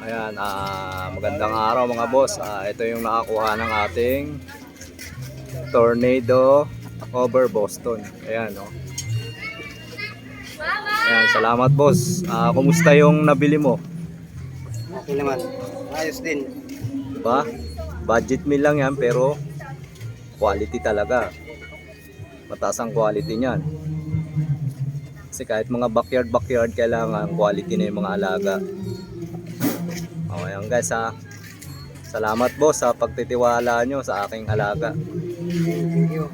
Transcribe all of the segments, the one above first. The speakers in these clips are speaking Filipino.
Ayan, magandang araw mga boss. Ito yung nakakuha ng ating tornado over Boston. Ayan, no. Ayan, salamat boss. Kumusta yung nabili mo? Okay naman. Ayos din. Diba? Budget meal lang yan pero quality talaga. Mataas ang quality niyan. Kasi kahit mga backyard kailangan quality na yung mga alaga. Ayan guys, salamat boss sa pagtitiwala nyo sa aking alaga. Thank you.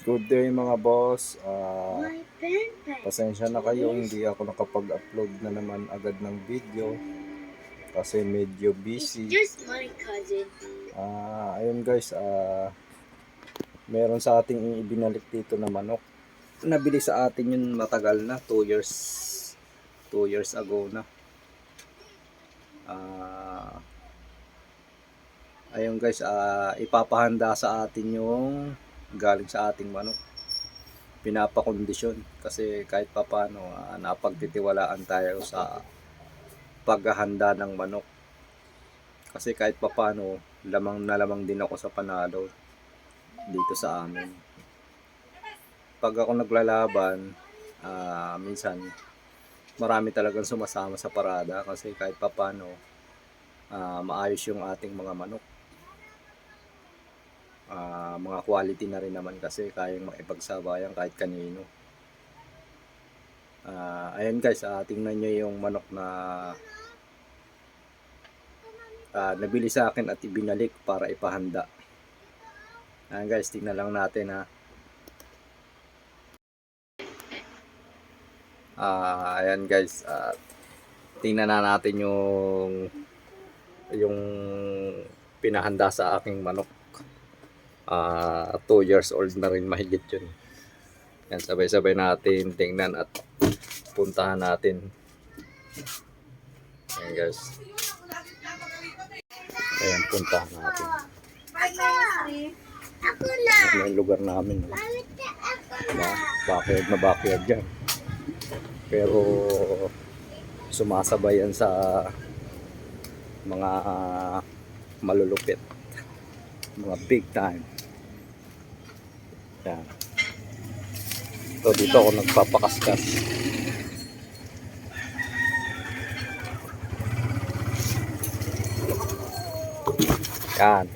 Good day mga boss. Pasensya na kayo, hindi ako nakapag-upload na naman agad ng video kasi medyo busy. Ayun guys, meron sa ating ibinalik dito na manok. Nabili sa atin yun matagal na, 2 years ago na. Ayun guys, ipapahanda sa atin yung galing sa ating manok. Pinapakondisyon kasi kahit papano napagtitiwalaan tayo sa paghahanda ng manok. Kasi kahit papano lamang na lamang din ako sa panalo dito sa amin. Pag ako naglalaban, minsan marami talagang sumasama sa parada kasi kahit papano maayos yung ating mga manok. Mga quality na rin naman kasi kayang makipagsabayan kahit kanino. Ayan guys, tingnan nyo yung manok na nabili sa akin at ibinalik para ipahanda. Ayan guys, tingnan lang natin ha. Ayan guys, tingnan na natin yung pinahanda sa aking manok. 2 years old na rin mahigit yun. Yan, sabay-sabay natin tingnan at puntahan natin. Ayan guys. Ayan, puntahan natin. Ito yung lugar namin. Backyard na backyard dyan. Pero sumasabay yan sa mga malulupit. Mga big time. Yan. So dito ako nagpapakaskas. Yan.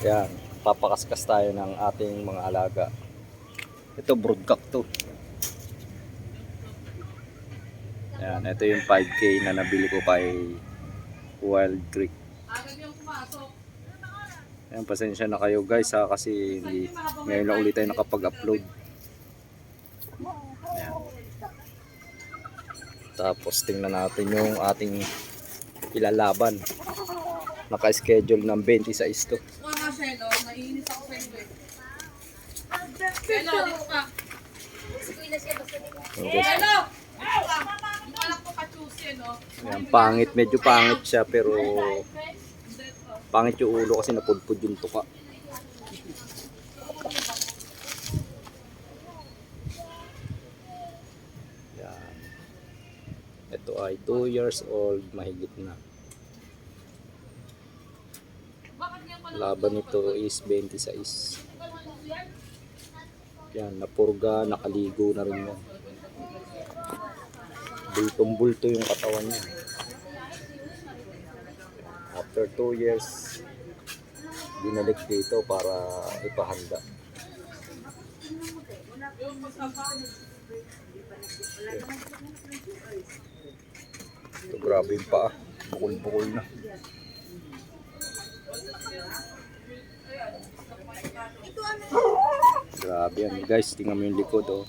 Yan. Papakaskas tayo ng ating mga alaga. Ito broodcock to. Yan. Ito yung 5K na nabili ko kay Wild Creek. Yan, pasensya na kayo guys kasi hindi ngayon lang ulit tayo nakapag-upload. Yan. Tapos tingnan natin yung ating ilalaban. Naka-schedule ng 26 to. Naiinis ako sa iyo eh. Hello, dito ka. Hello! Yung anak ko ka-choose no? Yan, pangit, medyo pangit siya pero pangit yung ulo kasi napudpud yung tuka. Yan. Ito ay 2 years old, mahigit na. Laban nito is 26. Yan, napurga, nakaligo na rin yan. Bultong-bulto yung katawan niya. After 2 years, binalik dito para ipahanda. Ito grabe yung paa. Bukol-bukol na. Grabe yan guys, tingnan mo yung likod oh.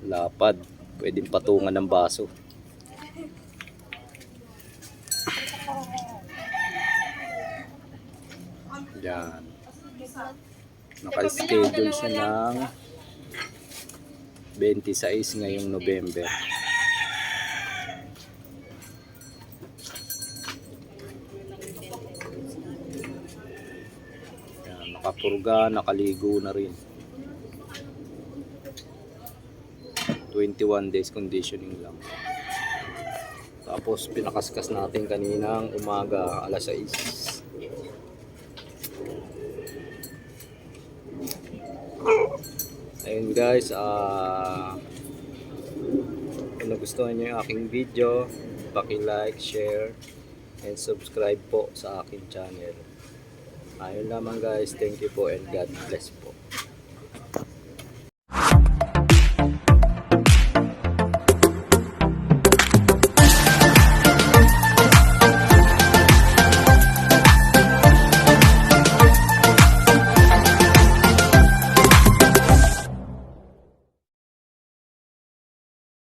Lapad, pwedeng patungan ng baso. Yan. Naka-schedule siya ng 26 ngayong November. Yan, nakapurga, nakaligo na rin. 21 days conditioning lang. Tapos pinakaskas natin kaninang umaga alas 6. Ayun guys, kung nagustuhan nyo yung aking video, paki-like, share, and subscribe po sa aking channel. Ayun lamang guys, thank you po and God bless po.